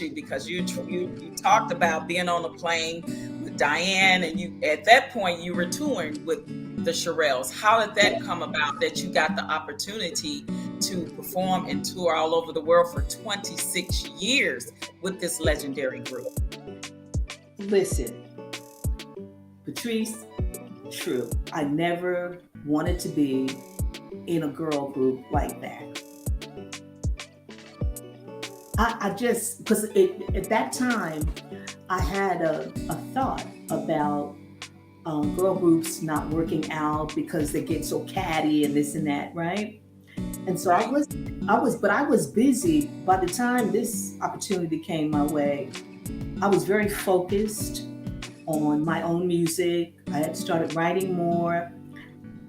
ask you because you talked about being on the plane with Diane, and you at that point you were touring with the Shirelles. How did that come about that you got the opportunity to perform and tour all over the world for 26 years with this legendary group? Listen, Patrice, true. I never wanted to be in a girl group like that. I just, because at that time, I had a thought about girl groups not working out because they get so catty and this and that, right? And so Right. but I was busy. By the time this opportunity came my way, I was very focused on my own music. I had started writing more,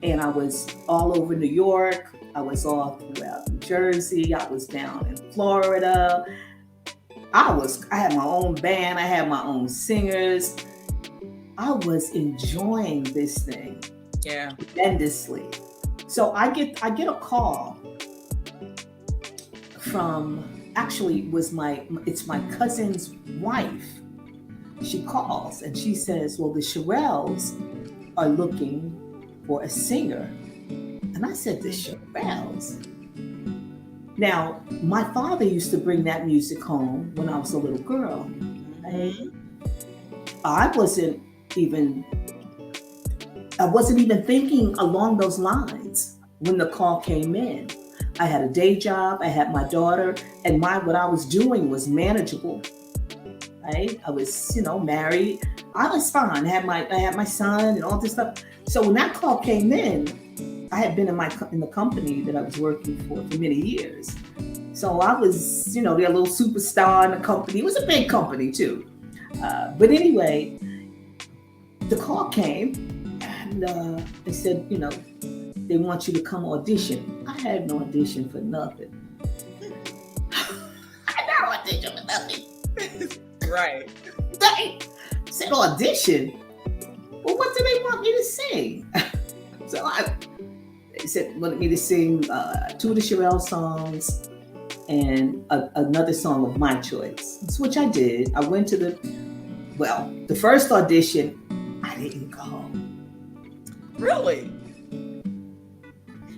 and I was all over New York. I was all throughout New Jersey. I was down in Florida. I had my own band. I had my own singers. I was enjoying this thing Yeah. tremendously. So I get a call from, actually it's my cousin's wife. She calls and she says, "Well, the Shirelles are looking for a singer." And I said, "The Shirelles?" Now, my father used to bring that music home when I was a little girl. Right? Mhm. I wasn't even I wasn't even thinking along those lines when the call came in. I had a day job, I had my daughter, and what I was doing was manageable. Right? I was, married. I was fine. I had my son and all this stuff. So when that call came in, I had been in the company that I was working for many years. So I was, their little superstar in the company. It was a big company too. But anyway, the call came and they said, they want you to come audition. I had no audition for nothing. I had no audition for nothing. Right. They said audition. Well, what do they want me to sing? So they said wanted me to sing two of the Shirelles songs and another song of my choice, which I did. I went to the first audition. I didn't go. Really?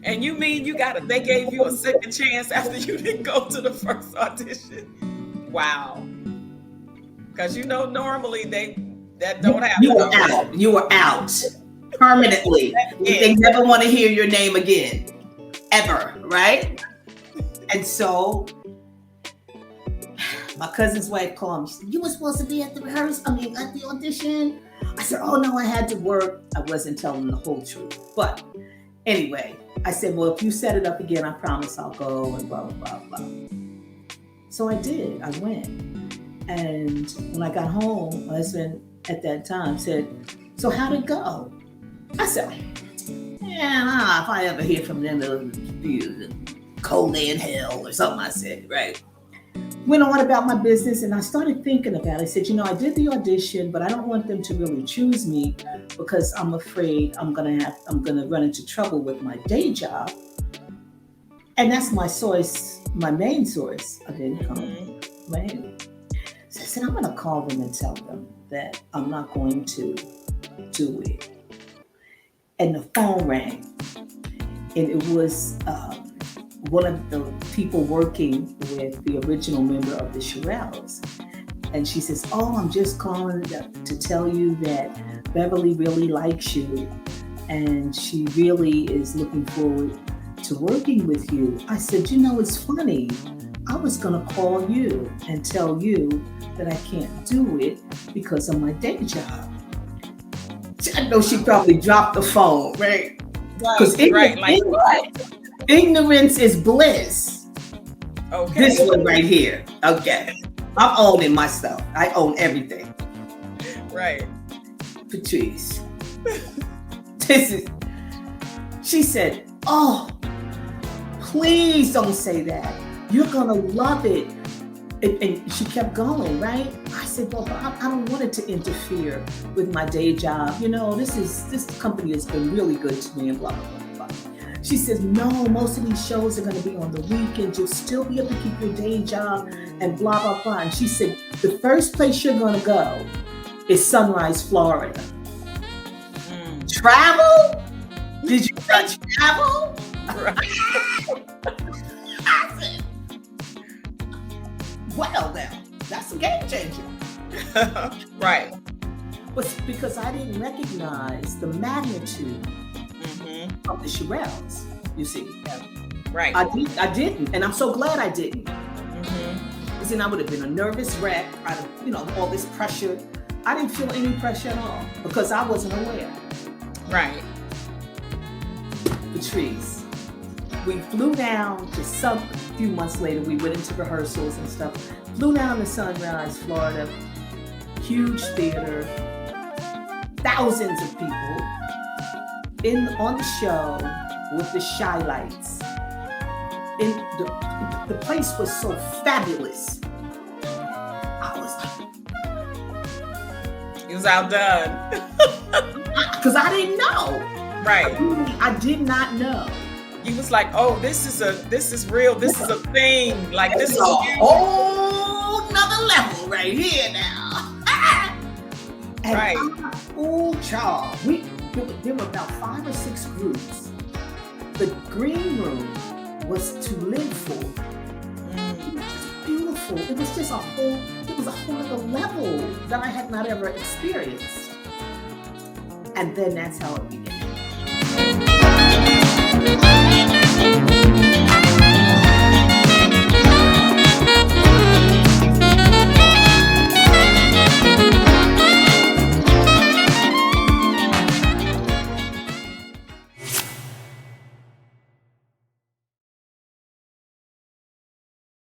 And you mean they gave you a second chance after you didn't go to the first audition? Wow. Because normally that don't happen. You were out. You were out permanently. They never want to hear your name again, ever, right? And so my cousin's wife called me. She said, "You were supposed to be at the at the audition." I said, "Oh no, I had to work." I wasn't telling the whole truth. But anyway, I said, "Well, if you set it up again, I promise I'll go," and blah, blah, blah, blah. So I did. I went. And when I got home, my husband at that time said, "So how'd it go?" I said, "Yeah, if I ever hear from them, they'll be cold in hell or something," I said, right? Went on about my business and I started thinking about it. I said, I did the audition, but I don't want them to really choose me because I'm afraid I'm gonna run into trouble with my day job. And that's my source, my main source of income, Mhm. right? So I said, I'm going to call them and tell them that I'm not going to do it. And the phone rang. And it was one of the people working with the original member of the Shirelles. And she says, "Oh, I'm just calling to tell you that Beverly really likes you. And she really is looking forward to working with you." I said, "It's funny. I was going to call you and tell you that I can't do it because of my day job." I know she probably dropped the phone, right? Because Right. Like, ignorance is bliss. okay. This one right here. Okay. I'm owning my stuff. I own everything. Right. Patrice. She said, "Oh, please don't say that. You're going to love it." And she kept going, right? I said, "Well, I don't want it to interfere with my day job. This company has been really good to me," and blah, blah, blah, blah. She says, no, most of these shows are going to be on the weekend. You'll still be able to keep your day job and blah, blah, blah. And she said, the first place you're going to go is Sunrise, Florida. Travel? Did you say travel? Right. I said, well, now, that's a game changer. Right. But because I didn't recognize the magnitude of the Shirelles, you see. Right. I didn't, and I'm so glad I didn't. Mm-hmm. Because then I would have been a nervous wreck, all this pressure. I didn't feel any pressure at all because I wasn't aware. Right. Patrice, we flew down to a few months later, we went into rehearsals and stuff. Flew down to Sunrise, Florida, huge theater, thousands of people on the show with the shy lights. And the place was so fabulous. I was like, You was outdone. because I didn't know. Right. I did not know. You was like, oh, this is real. This is a thing. Like, this It's is a huge. whole nother level right here now. And Right. Oh, child. There were about 5 or 6 groups. The green room was to live for. It was just beautiful. It was just a whole other level that I had not ever experienced. And then that's how it began.